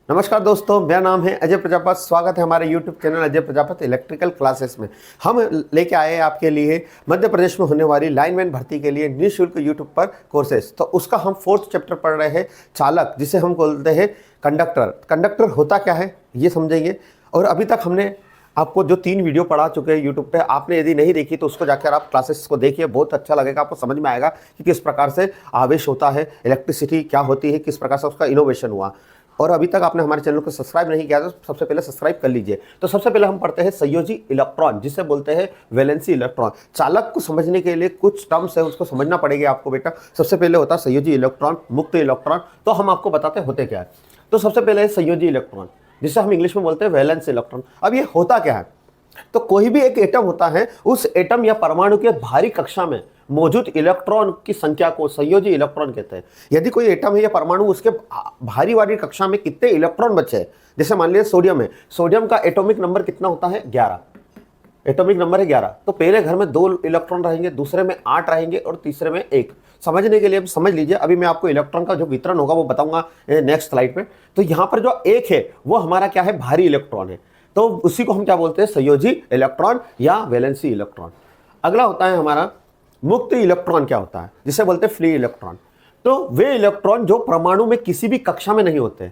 नमस्कार दोस्तों, मेरा नाम है अजय प्रजापति। स्वागत है हमारे YouTube channel Ajay Prajapati electrical classes में। हम लेके आए हैं आपके लिए मध्य प्रदेश में होने वाली लाइनमैन भर्ती के लिए निःशुल्क YouTube पर कोर्सेज। तो उसका हम 4th चैप्टर पढ़ रहे हैं, चालक, जिसे हम बोलते हैं कंडक्टर। कंडक्टर होता क्या है ये समझेंगे। और अभी तक हमने आपको जो 3 वीडियो पढ़ा चुके हैं यूट्यूब पे, आपने यदि नहीं देखी तो उसको जाकर आप क्लासेस को देखिए, बहुत अच्छा लगेगा। आपको समझ में आएगा कि किस प्रकार से आवेश होता है, इलेक्ट्रिसिटी क्या होती है, किस प्रकार से उसका इनोवेशन हुआ। और अभी तक आपने हमारे चैनल को सब्सक्राइब नहीं किया तो सबसे पहले सब्सक्राइब कर लीजिए। तो सबसे पहले हम पढ़ते हैं संयोजी इलेक्ट्रॉन, जिसे बोलते हैं वैलेंसी इलेक्ट्रॉन। चालक को समझने के लिए कुछ टर्म्स है, उसको समझना पड़ेगा आपको बेटा। सबसे पहले होता है संयोजी इलेक्ट्रॉन, मुक्त इलेक्ट्रॉन। तो हम आपको बताते होते क्या है। तो सबसे पहले है संयोजी इलेक्ट्रॉन, जिसे हम इंग्लिश में बोलते हैं वैलेंस इलेक्ट्रॉन। अब ये होता क्या है, तो कोई भी एक एटम होता है, उस एटम या परमाणु के बाहरी कक्षा में मौजूद इलेक्ट्रॉन की संख्या को संयोजी इलेक्ट्रॉन कहते हैं। यदि कोई एटम है या परमाणु, उसके बाहरी वाली कक्षा में कितने इलेक्ट्रॉन बचे हैं, जैसे मान लीजिए सोडियम है, सोडियम का एटॉमिक नंबर कितना होता है 11, एटॉमिक नंबर है 11। तो पहले घर में 2 इलेक्ट्रॉन रहेंगे, दूसरे में 8 रहेंगे और तीसरे में 1। समझने के लिए समझ लीजिए, अभी मैं आपको इलेक्ट्रॉन का जो वितरण होगा वो बताऊंगा नेक्स्ट स्लाइड पे। तो यहाँ पर जो 1 है वो हमारा क्या है, भारी इलेक्ट्रॉन है। तो उसी को हम क्या बोलते हैं, संयोजी इलेक्ट्रॉन या वैलेंसी इलेक्ट्रॉन। अगला होता है हमारा मुक्त इलेक्ट्रॉन। क्या होता है, जिसे बोलते हैं फ्री इलेक्ट्रॉन। तो वे इलेक्ट्रॉन जो परमाणु में किसी भी कक्षा में नहीं होते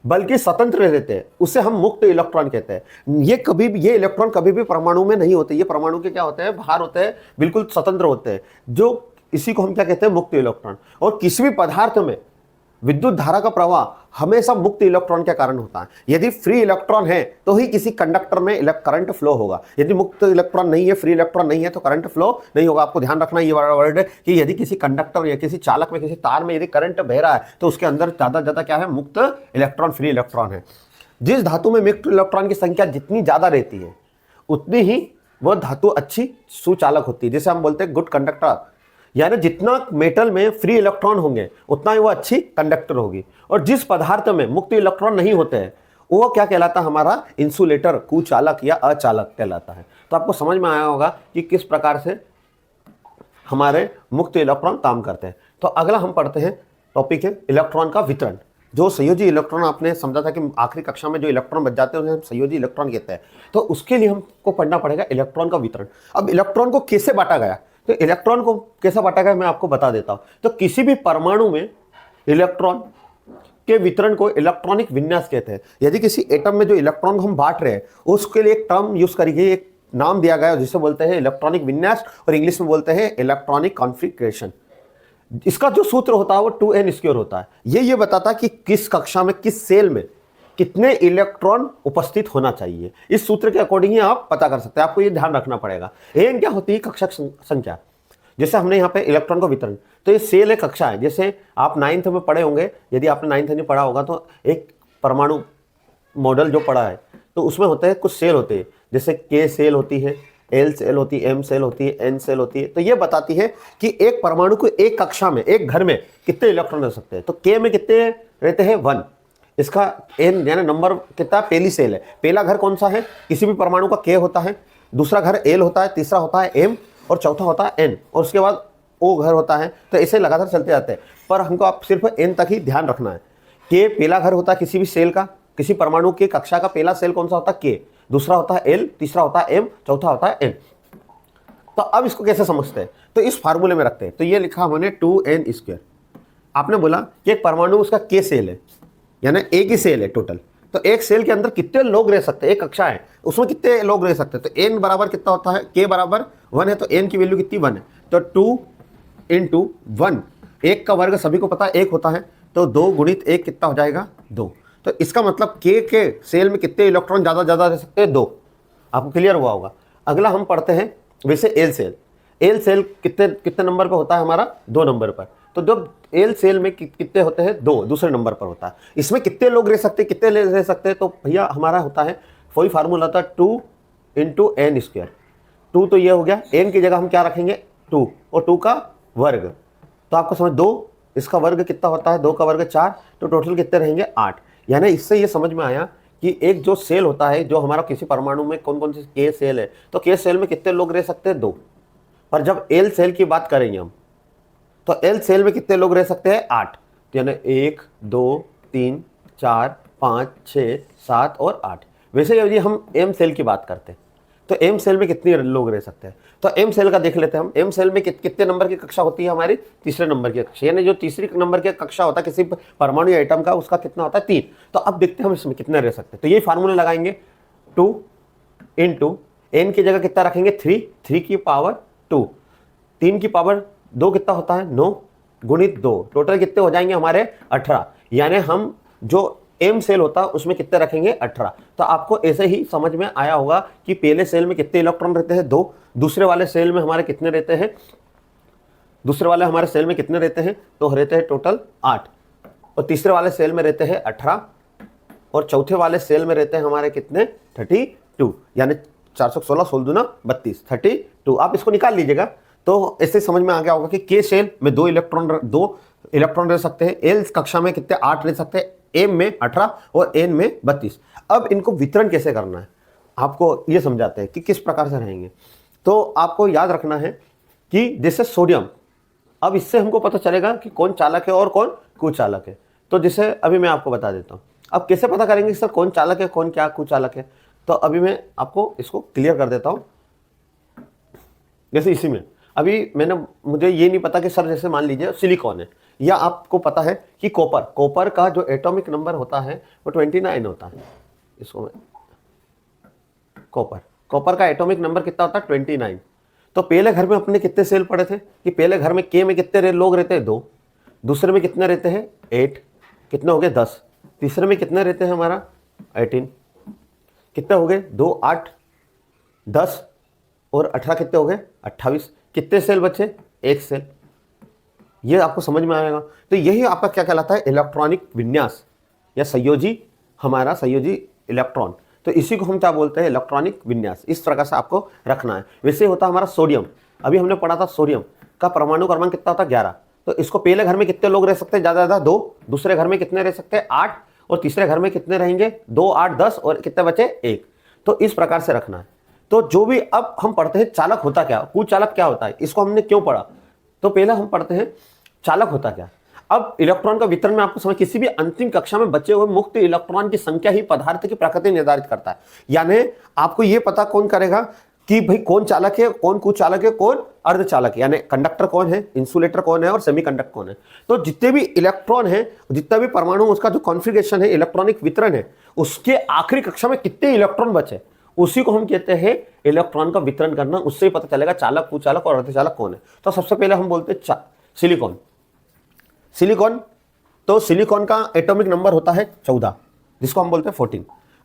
बल्कि स्वतंत्र रहते हैं, उसे हम मुक्त इलेक्ट्रॉन कहते हैं। ये इलेक्ट्रॉन कभी भी परमाणु में नहीं होते, ये परमाणु के क्या होते हैं, बाहर होते हैं, बिल्कुल स्वतंत्र होते हैं। जो इसी को हम क्या कहते हैं, मुक्त इलेक्ट्रॉन। और किसी भी पदार्थ में विद्युत धारा का प्रवाह हमेशा मुक्त इलेक्ट्रॉन के कारण होता है। यदि फ्री इलेक्ट्रॉन है तो ही किसी कंडक्टर में करंट फ्लो होगा। यदि मुक्त इलेक्ट्रॉन नहीं है, फ्री इलेक्ट्रॉन नहीं है, तो करंट फ्लो नहीं होगा। आपको ध्यान रखना ये वर्ड है कि यदि किसी कंडक्टर या किसी चालक में, किसी तार में यदि करंट बह रहा है तो उसके अंदर ज्यादा क्या है, मुक्त इलेक्ट्रॉन, फ्री इलेक्ट्रॉन है। जिस धातु में मुक्त इलेक्ट्रॉन की संख्या जितनी ज्यादा रहती है उतनी ही वह धातु अच्छी सुचालक होती है, जिसे हम बोलते हैं गुड कंडक्टर। यानी जितना मेटल में फ्री इलेक्ट्रॉन होंगे उतना ही वो अच्छी कंडक्टर होगी। और जिस पदार्थ में मुक्त इलेक्ट्रॉन नहीं होते हैं वो क्या कहलाता है, हमारा इंसुलेटर, कुचालक या अचालक कहलाता है। तो आपको समझ में आया होगा कि किस प्रकार से हमारे मुक्त इलेक्ट्रॉन काम करते हैं। तो अगला हम पढ़ते हैं टॉपिक है इलेक्ट्रॉन का वितरण। जो संयोजी इलेक्ट्रॉन आपने समझा था कि आखिरी कक्षा में जो इलेक्ट्रॉन बच जाते हैं उन्हें हम संयोजी इलेक्ट्रॉन कहते हैं। तो उसके लिए हमको पढ़ना पड़ेगा इलेक्ट्रॉन का वितरण। अब इलेक्ट्रॉन को कैसे बांटा गया, तो इलेक्ट्रॉन को कैसा बांटा गया मैं आपको बता देता हूं। तो किसी भी परमाणु में इलेक्ट्रॉन के वितरण को इलेक्ट्रॉनिक विन्यास कहते हैं। यदि किसी एटम में जो इलेक्ट्रॉन को हम बांट रहे हैं उसके लिए एक टर्म यूज करेंगे, एक नाम दिया गया है जिसे बोलते हैं इलेक्ट्रॉनिक विन्यास, और इंग्लिश में बोलते हैं इलेक्ट्रॉनिक कॉन्फिगरेशन। इसका जो सूत्र होता है वो 2n² होता है। ये बताता है कि किस कक्षा में, किस सेल में कितने इलेक्ट्रॉन उपस्थित होना चाहिए। इस सूत्र के अकॉर्डिंग ही आप पता कर सकते हैं। आपको ये ध्यान रखना पड़ेगा। एन क्या होती है, कक्षा संख्या। जैसे हमने यहाँ पे इलेक्ट्रॉन को वितरण, तो ये सेल है, कक्षा है। जैसे आप 9th में पढ़े होंगे, यदि आपने 9th नहीं पढ़ा होगा तो एक परमाणु मॉडल जो पढ़ा है तो उसमें होते हैं कुछ सेल होते हैं, जैसे K सेल होती है, L सेल होती है, M सेल होती है, N सेल होती है। तो ये बताती है कि एक परमाणु को एक कक्षा में, एक घर में कितने इलेक्ट्रॉन रह सकते हैं। तो K में कितने रहते हैं, 1। इसका n यानी नंबर कितना, पहली सेल है। पहला घर कौन सा है, किसी भी परमाणु का K होता है, दूसरा घर L होता है, तीसरा होता है M और चौथा होता है N, और उसके बाद O घर होता है। तो ऐसे लगातार चलते जाते हैं, पर हमको आप सिर्फ N तक ही ध्यान रखना है। K पहला घर होता है किसी भी सेल का, किसी परमाणु की कक्षा का पहला सेल कौन सा होता है, K, दूसरा होता है L, तीसरा होता है M, चौथा होता है N। तो अब इसको कैसे समझते हैं, तो इस फार्मूले में रखते हैं। तो ये लिखा हमने 2n²। आपने बोला कि एक परमाणु उसका K सेल है, यानी एक ही सेल है टोटल। तो एक सेल के अंदर कितने लोग रह सकते हैं, एक कक्षा है उसमें कितने लोग रह सकते हैं। तो n बराबर कितना होता है, k बराबर 1 है, तो n की वैल्यू कितनी, 1 है। तो 2 × 1, 1 का वर्ग सभी को पता है 1 होता है, तो 2 × 1 कितना हो जाएगा, 2। तो इसका मतलब k के सेल में कितने इलेक्ट्रॉन ज़्यादा रह सकते हैं, 2। आपको क्लियर हुआ होगा। अगला हम पढ़ते हैं वैसे L सेल। L सेल कितने नंबर पर होता है हमारा, 2 नंबर पर। तो जब L सेल में कितने होते हैं, 2, दूसरे नंबर पर होता है। इसमें कितने लोग रह सकते हैं, कितने रह सकते हैं, तो भैया हमारा होता है, वही फार्मूला था 2 × n²। 2 तो ये हो गया, n की जगह हम क्या रखेंगे, 2, और 2 का वर्ग। तो आपको समझ, 2 इसका वर्ग कितना होता है, 2 का वर्ग 4, तो टोटल कितने रहेंगे, 8। यानी इससे ये समझ में आया कि एक जो सेल होता है, जो हमारा किसी परमाणु में कौन कौन सी K सेल है, तो K सेल में कितने लोग रह सकते हैं, 2। पर जब L सेल की बात करेंगे हम, तो L सेल में कितने लोग रह सकते हैं, 8। यानी 1 2 3 4 5, 6, 7 और 8। वैसे यदि हम एम सेल की बात करते हैं तो एम सेल में कितने लोग रह सकते हैं, तो एम सेल का देख लेते हैं हम। एम सेल में कितने नंबर की कक्षा होती है हमारी, तीसरे नंबर की कक्षा, यानी जो तीसरी नंबर की कक्षा होता है किसी परमाणु एटम का, उसका कितना होता है 3। तो अब देखते हैं हम इसमें कितने रह सकते हैं। तो ये फार्मूला लगाएंगे 2 इंटू एन की जगह कितना रखेंगे 3 की पावर 2, 3 की पावर 2 कितना होता है 9 गुणित 2, टोटल कितने हो जाएंगे हमारे 18। यानी हम जो एम सेल होता है उसमें कितने रखेंगे 18। तो आपको ऐसे ही समझ में आया होगा कि पहले सेल में कितने इलेक्ट्रॉन रहते हैं 2, दूसरे वाले सेल में हमारे कितने रहते हैं, दूसरे वाले हमारे सेल में कितने रहते हैं, तो रहते हैं टोटल 8, और तीसरे वाले सेल में रहते हैं 18, और चौथे वाले सेल में रहते हैं हमारे कितने 32, यानी 416 16 दूना 32 32। आप इसको निकाल लीजिएगा तो ऐसे समझ में आ गया होगा कि के सेल में 2 इलेक्ट्रॉन रह सकते हैं, एल कक्षा में कितने 8 रह सकते हैं, एम में 18 और एन में 32। अब इनको वितरण कैसे करना है आपको ये समझाते हैं कि किस प्रकार से रहेंगे। तो आपको याद रखना है कि जैसे सोडियम, अब इससे हमको पता चलेगा कि कौन चालक है और कौन कुचालक है। तो जैसे अभी मैं आपको बता देता हूँ, अब कैसे पता करेंगे सर कौन चालक है कौन क्या कुचालक है, तो अभी मैं आपको इसको क्लियर कर देता हूँ। जैसे इसी में अभी मुझे ये नहीं पता कि सर जैसे मान लीजिए सिलिकॉन है, या आपको पता है कि कॉपर का जो एटॉमिक नंबर होता है वो 29 होता है। इसको कॉपर का एटॉमिक नंबर कितना होता है 29। तो पहले घर में अपने कितने सेल पड़े थे कि पहले घर में के में कितने लोग रहते हैं 2, दूसरे में कितने रहते हैं 8, कितने हो गए 10, तीसरे में कितने रहते हैं हमारा 18, कितने हो गए 2 8 10 और 18 कितने हो गए 28, कितने सेल बचे 1 सेल। ये आपको समझ में आएगा। तो यही आपका क्या कहलाता है इलेक्ट्रॉनिक विन्यास या संयोजी, हमारा संयोजी इलेक्ट्रॉन। तो इसी को हम क्या बोलते हैं इलेक्ट्रॉनिक विन्यास। इस प्रकार से आपको रखना है। वैसे होता है हमारा सोडियम, अभी हमने पढ़ा था सोडियम का परमाणु क्रमांक कितना होता है 11। तो इसको पहले घर में कितने लोग रह सकते हैं ज़्यादा ज़्यादा 2, दूसरे घर में कितने रह सकते हैं 8, और तीसरे घर में कितने रहेंगे 2 8 10 और कितने बचे 1। तो इस प्रकार से रखना है। तो जो भी अब हम पढ़ते हैं चालक होता क्या, कुचालक क्या होता है, इसको हमने क्यों पढ़ा, तो पहले हम पढ़ते हैं चालक होता क्या। अब इलेक्ट्रॉन का वितरण में आपको समझ, किसी भी अंतिम कक्षा में बचे हुए मुक्त इलेक्ट्रॉन की संख्या ही पदार्थ की प्रकृति निर्धारित करता है। यानी आपको यह पता कौन करेगा कि भाई कौन चालक है कौन कुचालक है कौन अर्धचालक है, यानी कंडक्टर कौन है, इंसुलेटर कौन है और सेमीकंडक्टर कौन है। तो जितने भी इलेक्ट्रॉन है, जितना भी परमाणु, उसका जो कॉन्फ़िगरेशन है, इलेक्ट्रॉनिक वितरण है, उसके आखिरी कक्षा में कितने इलेक्ट्रॉन बचे, उसी को हम कहते हैं इलेक्ट्रॉन का वितरण करना। उससे ही पता चलेगा चालक कुचालक और अर्धचालक कौन है। तो सबसे पहले हम बोलते हैं सिलिकॉन। तो सिलिकॉन का एटॉमिक नंबर होता है 14, जिसको हम बोलते हैं 14।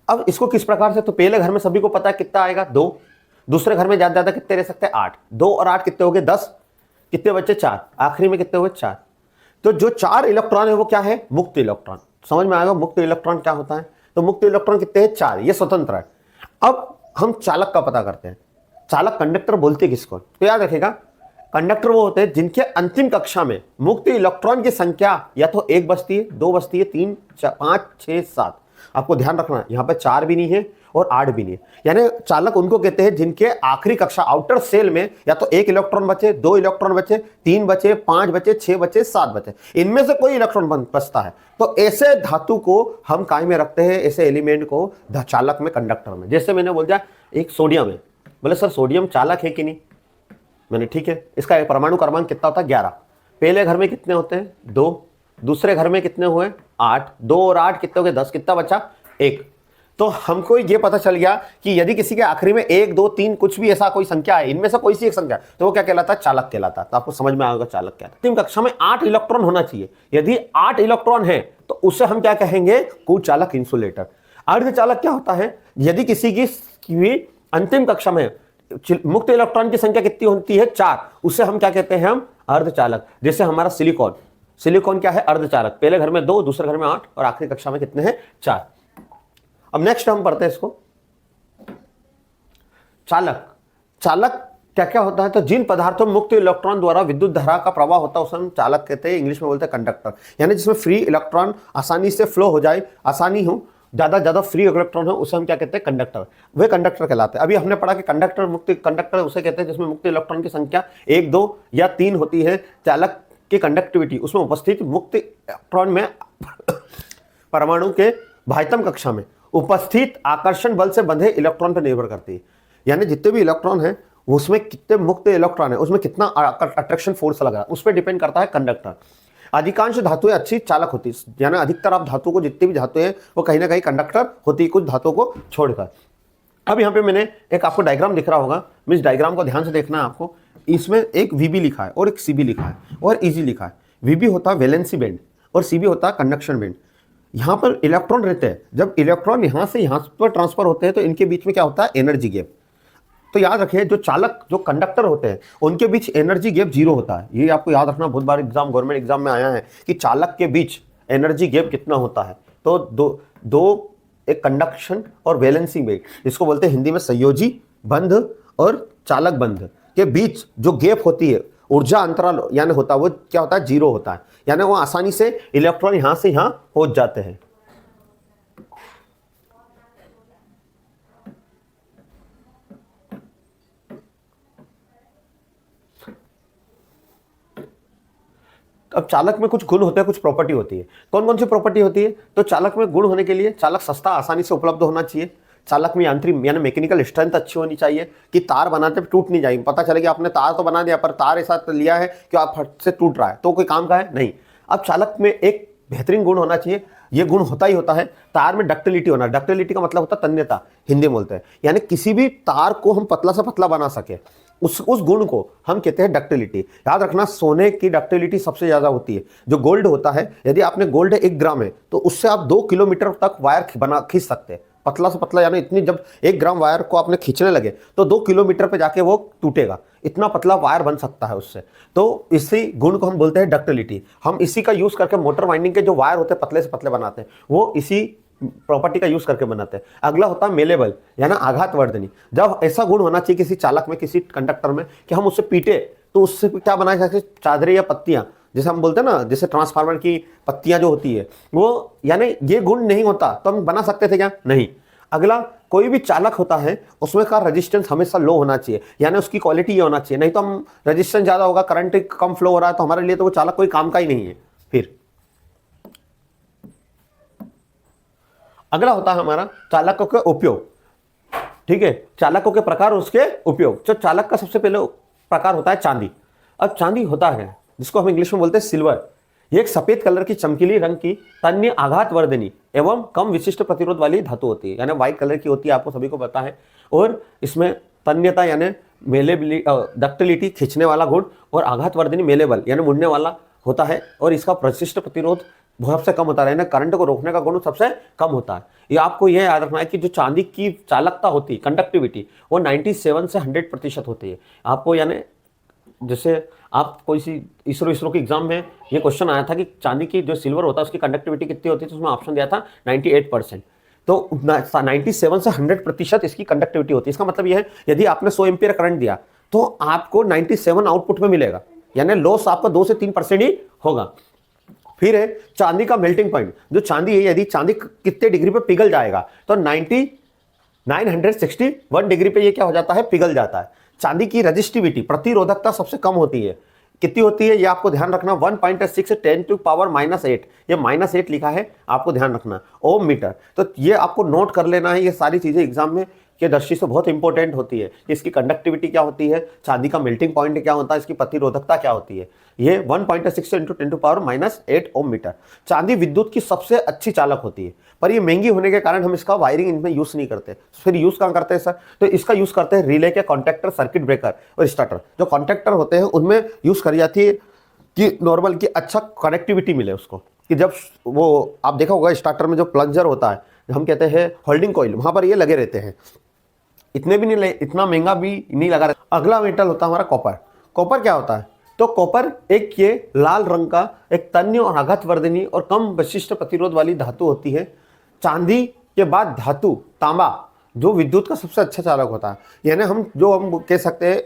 अब इसको किस प्रकार से, तो पहले घर में सभी को पता है कितना आएगा 2, दूसरे घर में ज्यादा कितने रह सकते हैं 8, 2 और 8 कितने हो गए 10, कितने बच्चे 4, आखिरी में कितने हुए 4। तो जो 4 इलेक्ट्रॉन है वो क्या है मुक्त इलेक्ट्रॉन। समझ में आएगा मुक्त इलेक्ट्रॉन क्या होता है। तो मुक्त इलेक्ट्रॉन कितने हैं 4, ये स्वतंत्र है। अब हम चालक का पता करते हैं। चालक कंडक्टर बोलते हैं किसको, तो याद रखिएगा कंडक्टर वो होते हैं जिनके अंतिम कक्षा में मुक्त इलेक्ट्रॉन की संख्या या तो 1 बचती है, 2 बचती है, 3 5 6 7। आपको ध्यान रखना है यहाँ पे 4 भी नहीं है और 8 भी नहीं है। यानी चालक उनको कहते हैं जिनके आखिरी कक्षा आउटर सेल में या तो 1 इलेक्ट्रॉन बचे, 2 इलेक्ट्रॉन बचे, 3 बचे, 5 बचे, 6 बचे, 7 बचे, इनमें से कोई इलेक्ट्रॉन बचता है। तो ऐसे धातु को हम काय में रखते हैं, ऐसे एलिमेंट को चालक में, कंडक्टर में। जैसे मैंने बोल दिया एक सोडियम है, बोले सर सोडियम चालक है कि नहीं, मैंने ठीक है, इसका परमाणु क्रमांक कितना होता है 11। पहले घर में कितने होते हैं 2, दूसरे घर में कितने हुए 8, 2 और 8 कितने हो गए 10, कितना बचा 1। तो हमको ये पता चल गया कि यदि किसी के आखिरी में 1 2 3 कुछ भी ऐसा कोई संख्या है, इनमें से कोई सी एक संख्या, तो वो क्या कहलाता है चालक कहलाता है। तो आपको समझ में आएगा चालक क्या है। अंतिम कक्षा में 8 इलेक्ट्रॉन होना चाहिए। यदि 8 इलेक्ट्रॉन है तो उसे हम क्या कहेंगे कुचालक इंसुलेटर। अर्धचालक क्या होता है, यदि किसी की अंतिम कक्षा में मुक्त इलेक्ट्रॉन की संख्या कितनी होती है 4, उसे हम क्या कहते हैं हम अर्धचालक। जैसे हमारा सिलिकॉन क्या है अर्धचालक, पहले घर में 2, दूसरे घर में 8 और आखिरी कक्षा में कितने हैं 4। अब नेक्स्ट हम पढ़ते हैं इसको चालक क्या क्या होता है। तो जिन पदार्थों में मुक्त इलेक्ट्रॉन द्वारा विद्युत धारा का प्रवाह होता है उसे हम चालक कहते हैं, इंग्लिश में बोलते हैं कंडक्टर। यानी जिसमें फ्री इलेक्ट्रॉन आसानी से फ्लो हो जाए, आसानी हो, ज्यादा फ्री इलेक्ट्रॉन हो, उसे हम क्या कहते हैं कंडक्टर। वे कंडक्टर कहलाते हैं। अभी हमने पढ़ा कि कंडक्टर उसे कहते हैं जिसमें मुक्त इलेक्ट्रॉन की संख्या 1 2 या 3 होती है। चालक की कंडक्टिविटी उसमें उपस्थित मुक्त इलेक्ट्रॉन में परमाणु के बाह्यतम कक्षा में उपस्थित आकर्षण बल से बंधे इलेक्ट्रॉन पर निर्भर करती है। यानी जितने भी इलेक्ट्रॉन हैं उसमें कितने मुक्त इलेक्ट्रॉन है, उसमें कितना अट्रैक्शन फोर्स लगा, उस पर डिपेंड करता है कंडक्टर। अधिकांश धातुएं अच्छी चालक होती है, यानी अधिकतर आप धातु को, जितनी भी धातुएं हैं वो कहीं ना कहीं कंडक्टर होती है, कुछ धातुओं को छोड़कर। अब यहाँ पे मैंने एक आपको डायग्राम दिख रहा होगा, मीन्स डायग्राम को ध्यान से देखना है आपको। इसमें एक VB लिखा है और एक CB लिखा है और EG लिखा है। VB होता है वैलेंसी बैंड और CB होता है कंडक्शन बैंड। यहाँ पर इलेक्ट्रॉन रहते हैं, जब इलेक्ट्रॉन यहाँ से यहाँ पर ट्रांसफर होते हैं तो इनके बीच में क्या होता है, एनर्जी गैप। तो याद रखिए जो चालक, जो कंडक्टर होते हैं उनके बीच एनर्जी गैप 0 होता है। ये आपको याद रखना, बहुत बार एग्जाम, गवर्नमेंट एग्जाम में आया है कि चालक के बीच एनर्जी गैप कितना होता है। तो दो एक कंडक्शन और वैलेंसी बैंड, जिसको बोलते हैं हिंदी में संयोजी बंध और चालक बंध के बीच जो गैप होती है, ऊर्जा अंतराल यानी होता है, वो क्या होता है, 0 होता है। यानी वो आसानी से इलेक्ट्रॉन यहां से यहां पहुंच जाते हैं। अब चालक में कुछ गुण होते हैं, कुछ प्रॉपर्टी होती है। कौन कौन सी प्रॉपर्टी होती है? तो चालक में गुण होने के लिए चालक सस्ता, आसानी से उपलब्ध होना चाहिए। चालक में यांत्रिक यानी मैकेनिकल स्ट्रेंथ अच्छी होनी चाहिए कि तार बनाते टूट नहीं जाएगी। पता चले कि आपने तार तो बना दिया पर तार ऐसा लिया है कि आप फट से टूट रहा है, तो कोई काम का है नहीं। अब चालक में एक बेहतरीन गुण होना चाहिए, ये गुण होता ही होता है, तार में डक्टिलिटी होना। डक्टिलिटी का मतलब होता है तन्यता, हिंदी में बोलते हैं, यानी किसी भी तार को हम पतला से पतला बना सके, उस गुण को हम कहते हैं डक्टिलिटी। याद रखना, सोने की डक्टिलिटी सबसे ज्यादा होती है। जो गोल्ड होता है, यदि आपने गोल्ड 1 ग्राम है तो उससे आप 2 किलोमीटर तक वायर खींच सकते हैं, पतला से पतला। यानी इतनी, जब 1 ग्राम वायर को आपने खींचने लगे तो 2 किलोमीटर पे जाके वो टूटेगा, इतना पतला वायर बन सकता है उससे। तो इसी गुण को हम बोलते हैं डक्टिलिटी। हम इसी का यूज करके मोटर वाइंडिंग के जो वायर होते हैं पतले से पतले बनाते हैं, वो इसी प्रॉपर्टी का यूज करके बनाते हैं। अगला होता है मेलेबल यानी आघातवर्धनी। जब ऐसा गुण होना चाहिए किसी चालक में, किसी कंडक्टर में, कि हम उससे पीटे तो उससे क्या बना सकते, चादरें या पत्तियां, जैसे हम बोलते हैं ना, जैसे ट्रांसफार्मर की पत्तियां जो होती है वो, यानी ये गुण नहीं होता तो हम बना सकते थे क्या? नहीं। अगला, कोई भी चालक होता है उसमें का रेजिस्टेंस हमेशा लो होना चाहिए, यानी उसकी क्वालिटी ये होना चाहिए। नहीं तो हम रेजिस्टेंस ज्यादा होगा, करंट कम फ्लो हो रहा है, तो हमारे लिए तो वो चालक कोई काम का ही नहीं है। फिर अगला होता है हमारा चालकों के उपयोग। ठीक है, चालकों के प्रकार और उसके उपयोग। जो चालक का सबसे पहले प्रकार होता है चांदी। अब चांदी होता है जिसको हम इंग्लिश में बोलते हैं सिल्वर। ये एक सफेद कलर की चमकीली रंग की तन्य आघातवर्धनी एवं कम विशिष्ट प्रतिरोध वाली धातु होती है, यानी व्हाइट कलर की होती है, आपको सभी को पता है। और इसमें तन्यता यानी मेलेबिलिटी, डक्टिलिटी खींचने वाला गुण, और आघातवर्धनी मेलेबल यानी मुड़ने वाला होता है। और इसका विशिष्ट प्रतिरोध सबसे कम होता है, यानी करंट को रोकने का गुण सबसे कम होता है। ये आपको यह याद रखना है कि जो चांदी की चालकता होती है, कंडक्टिविटी, वो 97 से 100% होती है। आपको यानी जैसे आप कोई सी इसरो की एग्जाम में ये क्वेश्चन आया था कि चांदी की जो सिल्वर होता है उसकी कंडक्टिविटी कितनी होती है, तो उसमें ऑप्शन दिया था 98%। तो 97 से 100% इसकी कंडक्टिविटी होती है। इसका मतलब यह है, यदि आपने 100 एम्पियर करंट दिया तो आपको 97 आउटपुट में मिलेगा, यानी लॉस आपका 2 से 3% ही होगा। फिर है चांदी का मेल्टिंग पॉइंट। जो चांदी है, यदि चांदी कितने डिग्री पे पिघल जाएगा, तो 961 डिग्री पे ये क्या हो जाता है, पिघल जाता है। चांदी की रेजिस्टिविटी, प्रतिरोधकता सबसे कम होती है। कितनी होती है ये आपको ध्यान रखना, 1.6 10⁸8। ये -8 लिखा है, आपको ध्यान रखना, ओम मीटर। तो ये आपको नोट कर लेना है। ये सारी चीजें एग्जाम में के दृष्टि से बहुत इंपॉर्टेंट होती है कि इसकी कंडक्टिविटी क्या होती है, चांदी का मेल्टिंग पॉइंट क्या होता है, इसकी प्रतिरोधकता क्या होती है। ये 1.6 × 10⁻⁸ ओम मीटर। चांदी विद्युत की सबसे अच्छी चालक होती है, पर ये महंगी होने के कारण हम इसका वायरिंग इनमें यूज नहीं करते। फिर यूज कहाँ करते हैं सर? तो इसका यूज करते हैं रिले के कॉन्टैक्टर, सर्किट ब्रेकर और स्टार्टर। जो कॉन्टैक्टर होते हैं उनमें यूज करी जाती है कि नॉर्मल की अच्छा कनेक्टिविटी मिले उसको, कि जब वो आप देखा होगा स्टार्टर में जो प्लंजर होता है, हम कहते हैं होल्डिंग कॉइल, वहां पर ये लगे रहते हैं। इतने भी नहीं, इतना महंगा भी नहीं लगा रहता। अगला मेटल होता है हमारा कॉपर। कॉपर क्या होता है? तो कॉपर एक ये लाल रंग का एक तन्य और आघातवर्धनी और कम विशिष्ट प्रतिरोध वाली धातु होती है। चांदी के बाद धातु तांबा, जो विद्युत का सबसे अच्छा चालक होता है। यानी हम कह सकते हैं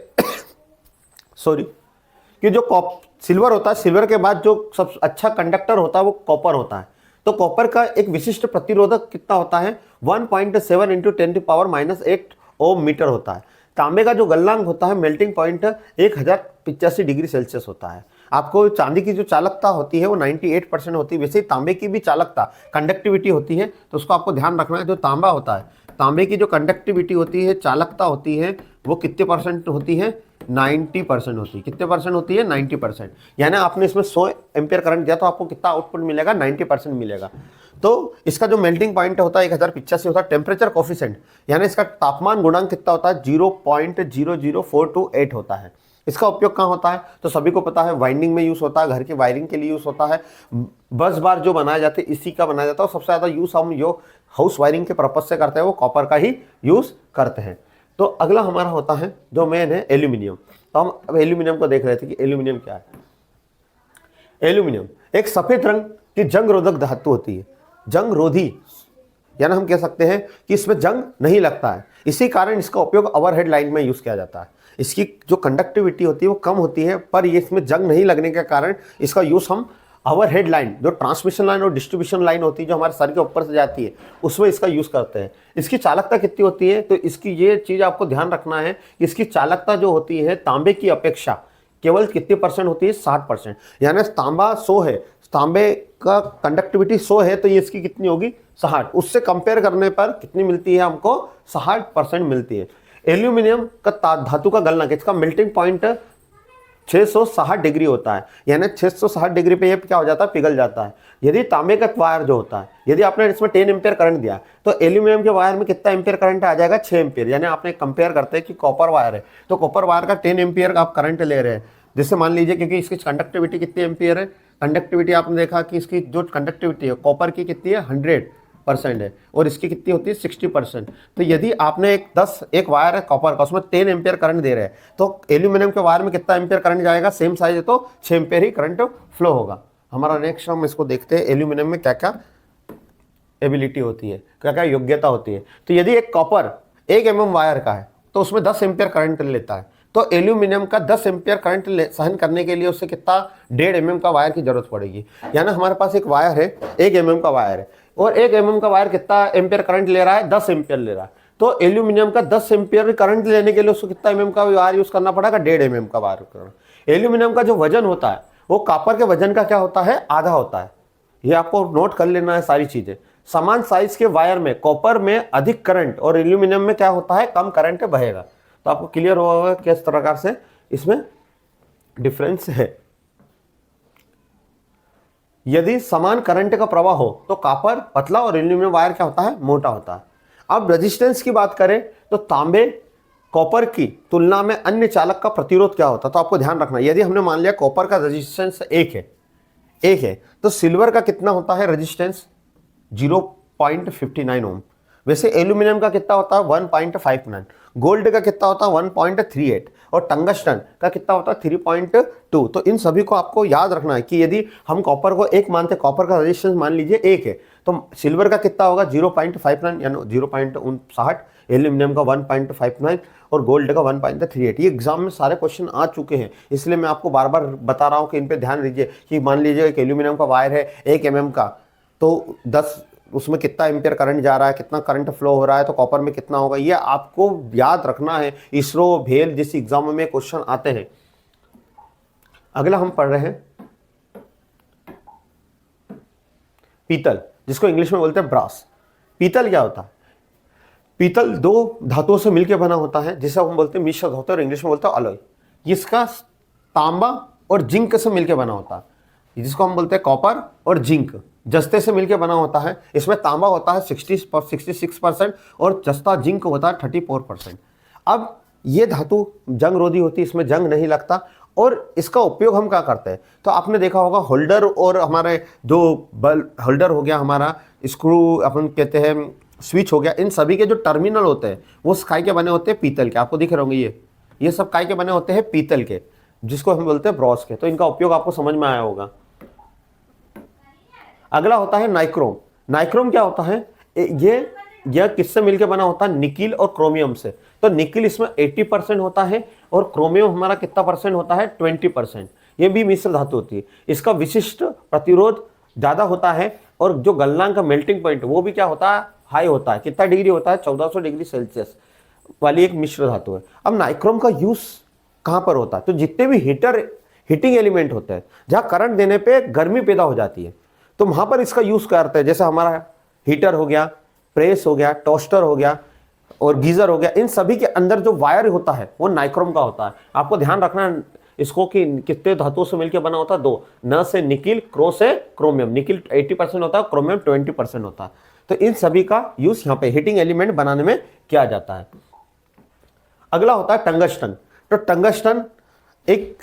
सॉरी, कि जो सिल्वर होता है, सिल्वर के बाद जो सबसे अच्छा कंडक्टर होता है वो कॉपर होता है। तो कॉपर का एक विशिष्ट प्रतिरोधक कितना होता है, 1.7 × 10⁻⁸ ओम मीटर होता है। तांबे का जो गलनांक होता है, मेल्टिंग पॉइंट 1085 डिग्री सेल्सियस होता है। आपको चांदी की जो चालकता होती है वो 98% होती है, वैसे ही तांबे की भी चालकता कंडक्टिविटी होती है, तो उसको आपको ध्यान रखना है। जो तांबा होता है, तांबे की जो कंडक्टिविटी होती है, चालकता होती है, वो कितने परसेंट होती है? 90% होती है। कितने परसेंट होती है? 90%। यानी आपने इसमें 100 एम्पियर करंट दिया तो आपको कितना आउटपुट मिलेगा? 90% मिलेगा। तो इसका जो मेल्टिंग पॉइंट होता है 1085 होता है। टेम्परेचर कोफिशिएंट यानी इसका तापमान गुणांक कितना होता है? 0.00428 होता है। इसका उपयोग कहाँ होता है? तो सभी को पता है, वाइंडिंग में यूज होता है, घर के वायरिंग के लिए यूज होता है, बस बार जो बनाए जाते हैं इसी का बनाया जाता है। और सबसे ज्यादा यूज हम जो हाउस वायरिंग के पर्पज से करते हैं वो कॉपर का ही यूज करते हैं। तो अगला हमारा होता है जो मेन है एल्यूमिनियम। तो हम अब एल्यूमिनियम को देख रहे थे कि एल्यूमिनियम क्या है। एल्यूमिनियम एक सफेद रंग की जंग रोधक धातु होती है, जंग रोधी, यानी हम कह सकते हैं कि इसमें जंग नहीं लगता है। इसी कारण इसका उपयोग ओवरहेड लाइन में यूज किया जाता है। इसकी जो कंडक्टिविटी होती है वो कम होती है, पर ये इसमें जंग नहीं लगने के कारण इसका यूज हम ओवरहेड लाइन, जो ट्रांसमिशन लाइन और डिस्ट्रीब्यूशन लाइन होती है जो हमारे सर के ऊपर से जाती है, उसमें इसका यूज करते हैं। इसकी चालकता कितनी होती है? तो इसकी ये चीज आपको ध्यान रखना है कि इसकी चालकता जो होती है तांबे की अपेक्षा केवल कितने परसेंट होती है? 60%। यानी तांबा 100 है, तांबे का कंडक्टिविटी 100 है, तो ये इसकी कितनी होगी? 60। उससे कंपेयर करने पर कितनी मिलती है हमको? 60% मिलती है। एल्यूमिनियम का धातु का गलनांक, इसका मेल्टिंग पॉइंट 660 डिग्री होता है। यानी 660 डिग्री पे ये क्या हो जाता है? पिघल जाता है। यदि तांबे का वायर जो होता है, यदि आपने इसमें 10 एम्पियर करंट दिया तो एल्यूमिनियम के वायर में कितना एम्पियर करंट आ जाएगा? 6 एम्पियर। यानी आपने कंपेयर करते हैं कि कॉपर वायर है तो कॉपर वायर का 10 एम्पियर आप करंट ले रहे हैं, जिससे मान लीजिए, क्योंकि इसकी कंडक्टिविटी कितनी एम्पियर है? कंडक्टिविटी आपने देखा कि इसकी जो कंडक्टिविटी है कॉपर की कितनी है? 100% है, और इसकी कितनी होती है? 60%। तो यदि आपने एक वायर है कॉपर का, उसमें 10 एम्पियर करंट दे रहे हैं, तो एल्यूमिनियम के वायर में कितना एम्पियर करंट जाएगा? सेम साइज है तो 6 एम्पियर ही करंट फ्लो होगा। हमारा नेक्स्ट हम इसको देखते हैं, एल्यूमिनियम में क्या क्या एबिलिटी होती है, क्या क्या योग्यता होती है। तो यदि एक कॉपर 1 mm वायर का है तो उसमें 10 एम्पियर करंट लेता है, तो एल्यूमिनियम का 10 एम्पियर करंट सहन करने के लिए उससे कितना? 1.5 mm का वायर की जरूरत पड़ेगी। यानी हमारे पास एक वायर है, 1 mm का वायर है, और 1 mm का वायर कितना एम्पियर करंट ले रहा है? 10 एम्पियर ले रहा है। तो एल्यूमिनियम का 10 एम्पियर करंट लेने के लिए उसको कितना mm का वायर यूज करना पड़ेगा? 1.5 mm का वायर करना। एल्यूमिनियम का जो वजन होता है वो कॉपर के वजन का क्या होता है? आधा होता है। ये आपको नोट कर लेना है सारी चीजें। समान साइज के वायर में कॉपर में अधिक करंट और एल्यूमिनियम में क्या होता है? कम करंट बहेगा। तो आपको क्लियर होगा किस प्रकार से इसमें डिफरेंस है। यदि समान करंट का प्रवाह हो तो कॉपर पतला और एल्यूमिनियम वायर क्या होता है? मोटा होता है। अब रेजिस्टेंस की बात करें तो तांबे कॉपर की तुलना में अन्य चालक का प्रतिरोध क्या होता है? तो आपको ध्यान रखना, यदि हमने मान लिया कॉपर का रेजिस्टेंस 1 है, तो सिल्वर का कितना होता है रेजिस्टेंस? 0.59 ओम। वैसे एल्यूमिनियम का कितना होता है? 1.59। गोल्ड का कितना होता है? 1.38। और टंगस्टन का कितना होता है? 3.2। तो इन सभी को आपको याद रखना है कि यदि हम कॉपर को 1 मानते, कॉपर का रेजिस्टेंस मान लीजिए 1 है, तो सिल्वर का कितना होगा? 0.59 यानी 0.59, एल्यूमिनियम का 1.59 और गोल्ड का 1.38। ये एग्जाम में सारे क्वेश्चन आ चुके हैं, इसलिए मैं आपको बार बार बता रहा हूँ कि इन पे ध्यान दीजिए। कि मान लीजिए एक एल्यूमिनियम का वायर है 1 mm का, तो 10 उसमें कितना एम्पियर करंट जा रहा है, कितना करंट फ्लो हो रहा है, तो कॉपर में कितना होगा, ये आपको याद रखना है। इसरो, भेल जैसी एग्जाम में क्वेश्चन आते हैं। अगला हम पढ़ रहे हैं पीतल, जिसको इंग्लिश में बोलते हैं ब्रास। पीतल क्या होता है? पीतल 2 धातुओं से मिलकर बना होता है, जिसे हम बोलते हैं मिश्र धातु और इंग्लिश में बोलते हैं अलॉय। इसका तांबा और जिंक से मिलकर बना होता है, जिसको हम बोलते हैं कॉपर और जिंक, जस्ते से मिलकर बना होता है। इसमें तांबा होता है 66% और जस्ता जिंक होता है 34%। अब ये धातु जंग रोधी होती है, इसमें जंग नहीं लगता। और इसका उपयोग हम क्या करते हैं? तो आपने देखा होगा होल्डर, और हमारे जो बल्ब होल्डर हो गया, हमारा स्क्रू अपन कहते हैं, स्विच हो गया, इन सभी के जो टर्मिनल होते हैं वो काय के बने होते हैं? पीतल के। आपको दिख रहे होंगे ये सब काय के बने होते हैं? पीतल के, जिसको हम बोलते हैं ब्रॉस के। तो इनका उपयोग आपको समझ में आया होगा। अगला होता है नाइक्रोम। नाइक्रोम क्या होता है? यह किससे मिलकर बना होता है? निकिल और क्रोमियम से। तो निकिल इसमें 80% होता है और क्रोमियम हमारा कितना परसेंट होता है? 20%। यह भी मिश्र धातु होती है। इसका विशिष्ट प्रतिरोध ज्यादा होता है और जो गलनांक का मेल्टिंग पॉइंट वो भी क्या होता है? हाई होता है। कितना डिग्री होता है? 1400 डिग्री सेल्सियस वाली एक मिश्र धातु है। अब नाइक्रोम का यूज कहां पर होता है? तो जितने भी हीटर हीटिंग एलिमेंट होते हैं, जहाँ करंट देने पे गर्मी पैदा हो जाती है, तो वहाँ पर इसका यूज़ करते हैं। जैसे हमारा हीटर हो गया, प्रेस हो गया, टोस्टर हो गया और गीज़र हो गया, इन सभी के अंदर जो वायर होता है वो नाइक्रोम का होता है। आपको ध्यान रखना है इसको कि कितने धातुओं से मिलकर बना होता है, दो, न से निकिल, क्रो से क्रोमियम। निकिल 80% होता है, क्रोमियम 20% होता है। तो इन सभी का यूज यहाँ पे हीटिंग एलिमेंट बनाने में किया जाता है। अगला होता है टंगस्टन। तो टंगस्टन एक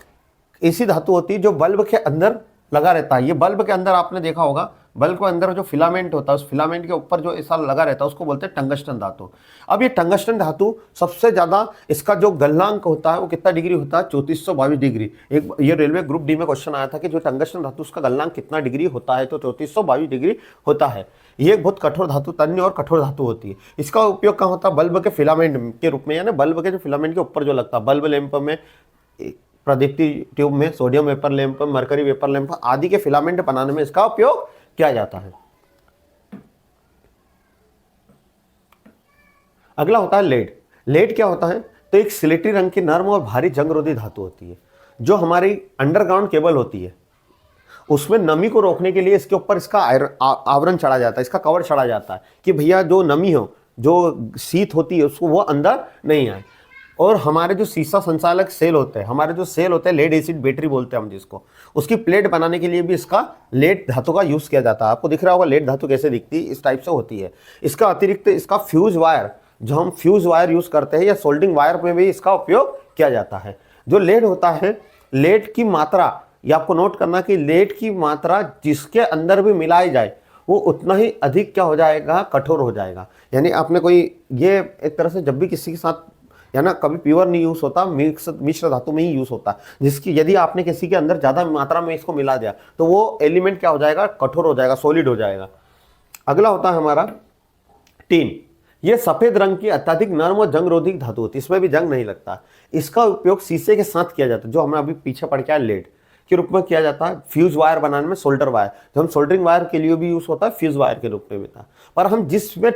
ऐसी धातु होती है जो बल्ब के अंदर लगा रहता है। ये बल्ब के अंदर आपने देखा होगा, बल्ब के अंदर जो फिलामेंट होता है, उस फिलामेंट के ऊपर जो ऐसा लगा रहता है उसको बोलते हैं टंगस्टन धातु। अब ये टंगस्टन धातु सबसे ज्यादा, इसका जो गलनांक होता है वो कितना डिग्री होता है, 3422 डिग्री। एक ये रेलवे ग्रुप डी में क्वेश्चन आया था कि जो टंगस्टन धातु उसका गलनांक कितना डिग्री होता है, तो 3422 डिग्री होता है। ये एक बहुत कठोर धातु, तन्य और कठोर धातु होती है। इसका उपयोग कहाँ होता है, बल्ब के फिलामेंट के रूप में, यानी बल्ब के जो फिलामेंट के ऊपर जो लगता है, बल्ब लैंप में, प्रदीप्ति ट्यूब में, sodium vapour lamp, mercury vapour lamp आदि के फिलामेंट बनाने में इसका उपयोग किया जाता है। अगला होता है लेड। लेड क्या होता है, तो एक सिलेटी रंग की नर्म और भारी जंगरोधी धातु होती है, जो हमारी अंडरग्राउंड केबल होती है उसमें नमी को रोकने के लिए इसके ऊपर इसका आवरण चढ़ा जाता है, इसका कवर चढ़ा जाता है कि भैया जो नमी हो, जो शीत होती है उसको वो अंदर नहीं आए। और हमारे जो सीसा संचालक सेल होते हैं, हमारे जो सेल होते हैं, लेड एसिड बैटरी बोलते हैं हम जिसको, उसकी प्लेट बनाने के लिए भी इसका लेड धातु का यूज किया जाता है। आपको दिख रहा होगा लेड धातु कैसे दिखती है, इस टाइप से होती है। इसका अतिरिक्त इसका फ्यूज वायर, जो हम फ्यूज वायर यूज करते हैं, या सोल्डिंग वायर में भी इसका उपयोग किया जाता है। जो लेड होता है, लेड की मात्रा, ये आपको नोट करना कि लेड की मात्रा जिसके अंदर भी मिलाई जाए वो उतना ही अधिक क्या हो जाएगा, कठोर हो जाएगा। यानी आपने कोई, ये एक तरह से जब भी किसी के साथ, या ना कभी प्योर नहीं यूज होता, मिश्र धातु में ही यूज होता है, जिसकी यदि आपने किसी के अंदर ज्यादा मात्रा में इसको मिला दिया तो वो एलिमेंट क्या हो जाएगा, कठोर हो जाएगा, सॉलिड हो जाएगा। अगला होता है हमारा टीन। ये सफेद रंग की अत्यधिक नर्म और जंग रोधी धातु होती है, इसमें भी जंग नहीं लगता। इसका उपयोग शीशे के साथ किया जाता है, जो हमने अभी पीछे पढ़ के आया लेड के रूप में किया जाता है। फ्यूज वायर बनाने में, सोल्डर वायर, जो हम सोल्डरिंग वायर के लिए भी यूज होता है, फ्यूज वायर के रूप में भी था। पर हम जिसमें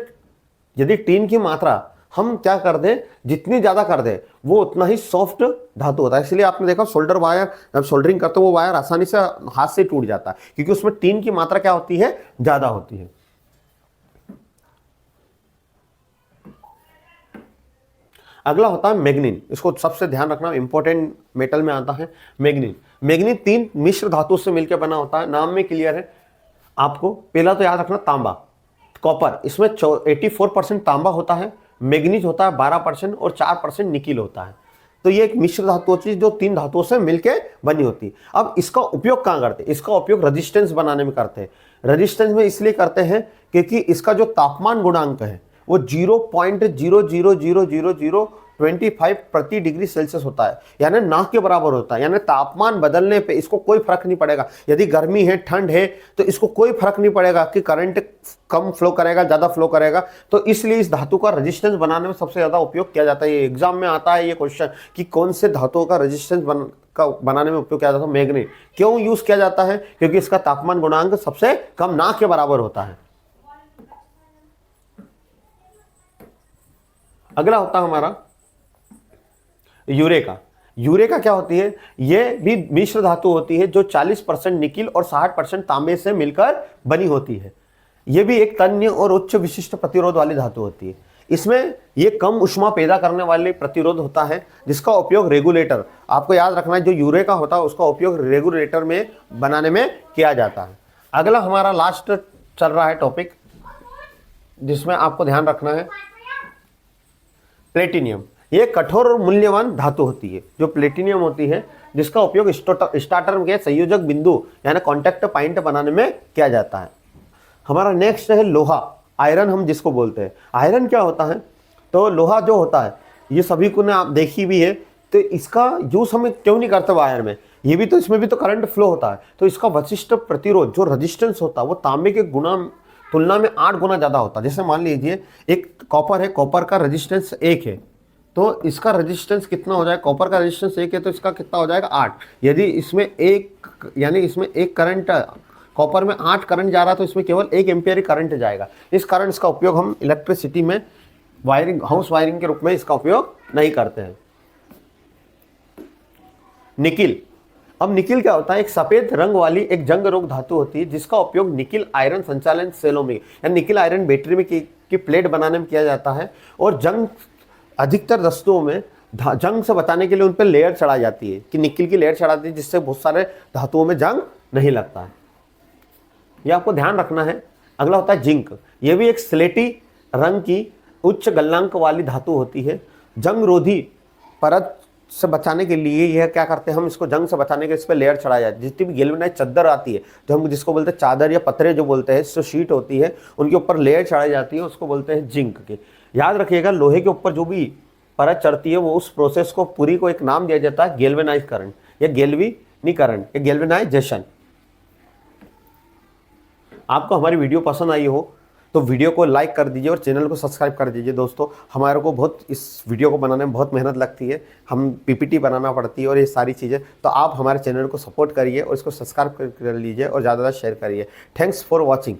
यदि टीन की मात्रा हम क्या कर दें, जितनी ज्यादा कर दें वो उतना ही सॉफ्ट धातु होता है। इसलिए आपने देखा सोल्डर वायर, जब सोल्डरिंग करते हो वो वायर आसानी से हाथ से टूट जाता है, क्योंकि उसमें टीन की मात्रा क्या होती है, ज्यादा होती है। अगला होता है मैग्नीन। इसको सबसे ध्यान रखना, इंपॉर्टेंट मेटल में आता है मैग्नीन। मैग्नीन 3 मिश्र धातु से मिलकर बना होता है, नाम में क्लियर है आपको। पहला तो याद रखना तांबा, कॉपर, इसमें 84% तांबा होता है, मैग्नीज होता है 12% और 4% निकिल होता है। तो ये एक मिश्र धातु होती है जो 3 धातुओं से मिलकर बनी होती है। अब इसका उपयोग कहाँ करते हैं, इसका उपयोग रेजिस्टेंस बनाने में करते हैं। रेजिस्टेंस में इसलिए करते हैं क्योंकि इसका जो तापमान गुणांक है वो 0.000025 प्रति डिग्री सेल्सियस होता है, यानी ना के बराबर होता है। यानी तापमान बदलने पे इसको कोई फर्क नहीं पड़ेगा, यदि गर्मी है, ठंड है, तो इसको कोई फर्क नहीं पड़ेगा कि करंट कम फ्लो करेगा, ज्यादा फ्लो करेगा। तो इसलिए इस धातु का रेजिस्टेंस बनाने में सबसे ज्यादा उपयोग किया जाता है। ये एग्जाम में आता है ये क्वेश्चन कि कौन से धातुओं का रेजिस्टेंस बनाने में उपयोग किया जाता है। मैग्नीज क्यों यूज किया जाता है, क्योंकि इसका तापमान गुणांक सबसे कम, ना के बराबर होता है। अगला होता है हमारा यूरेका। यूरेका क्या होती है, ये भी मिश्र धातु होती है जो 40% निकिल और 60% तांबे से मिलकर बनी होती है। ये भी एक तन्य और उच्च विशिष्ट प्रतिरोध वाली धातु होती है। इसमें ये कम ऊष्मा पैदा करने वाले प्रतिरोध होता है, जिसका उपयोग रेगुलेटर, आपको याद रखना है, जो यूरेका होता है उसका उपयोग रेगुलेटर में बनाने में किया जाता है। अगला हमारा लास्ट चल रहा है टॉपिक, जिसमें आपको ध्यान रखना है प्लेटिनियम। ये कठोर और मूल्यवान धातु होती है जो प्लेटिनियम होती है, जिसका उपयोग स्टार्टर के संयोजक बिंदु यानी कॉन्टैक्ट पॉइंट बनाने में किया जाता है। हमारा नेक्स्ट है लोहा, आयरन हम जिसको बोलते हैं। आयरन क्या होता है, तो लोहा जो होता है ये सभी को ने आप देखी भी है, तो इसका यूज हम क्यों नहीं करते वायर में, ये भी तो, इसमें भी तो करंट फ्लो होता है। तो इसका वशिष्ठ प्रतिरोध जो रजिस्टेंस होता है वो तांबे के तुलना में 8 गुना ज्यादा होता है। जैसे मान लीजिए एक कॉपर है, कॉपर का रेजिस्टेंस 1 है, तो इसका रेजिस्टेंस कितना हो जाएगा, कॉपर का रेजिस्टेंस 1 है तो इसका कितना हो जाएगा 8। यदि इसमें यानी इसमें एक करंट, कॉपर में 8 करंट जा रहा है तो इसमें केवल 1 एम्पियर ही करंट जाएगा। इस कारण इसका उपयोग हम इलेक्ट्रिसिटी में वायरिंग, हाउस वायरिंग के रूप में इसका उपयोग नहीं करते हैं। निकिल अब निकिल क्या होता है, एक सफेद रंग वाली एक जंग रोग धातु होती है जिसका उपयोग निकिल आयरन संचालन सेलों में या निकिल आयरन बैटरी में की प्लेट बनाने में किया जाता है। और जंग अधिकतर वस्तुओं में जंग से बचाने के लिए उन पर लेयर चढ़ाई जाती है कि निकिल की लेयर चढ़ाती है जिससे बहुत सारे धातुओं में जंग नहीं लगता है। यह आपको ध्यान रखना है। अगला होता है जिंक। यह भी एक स्लेटी रंग की उच्च गलनांक वाली धातु होती है। जंग रोधी परत से बचाने के लिए यह क्या करते हैं, हम इसको जंग से बचाने के इस पर लेयर चढ़ाया जाती है। जितनी भी गैल्वेनाइज चादर आती है, जो हम जिसको बोलते हैं चादर या पतरे जो बोलते हैं, जो शीट होती है उनके ऊपर लेयर चढ़ाई जाती है, उसको बोलते हैं जिंक के। याद रखिएगा, लोहे के ऊपर जो भी परत चढ़ती है वो उस प्रोसेस को पूरी को एक नाम दिया जाता है गैल्वेनाइजीकरण या गैल्वेनीकरण या गैल्वेनाइजेशन। आपको हमारी वीडियो पसंद आई हो तो वीडियो को लाइक कर दीजिए और चैनल को सब्सक्राइब कर दीजिए। दोस्तों, हमारे को बहुत इस वीडियो को बनाने में बहुत मेहनत लगती है, हम पीपीटी बनाना पड़ती है और ये सारी चीज़ें, तो आप हमारे चैनल को सपोर्ट करिए और इसको सब्सक्राइब कर लीजिए और ज़्यादा शेयर करिए। Thanks for watching.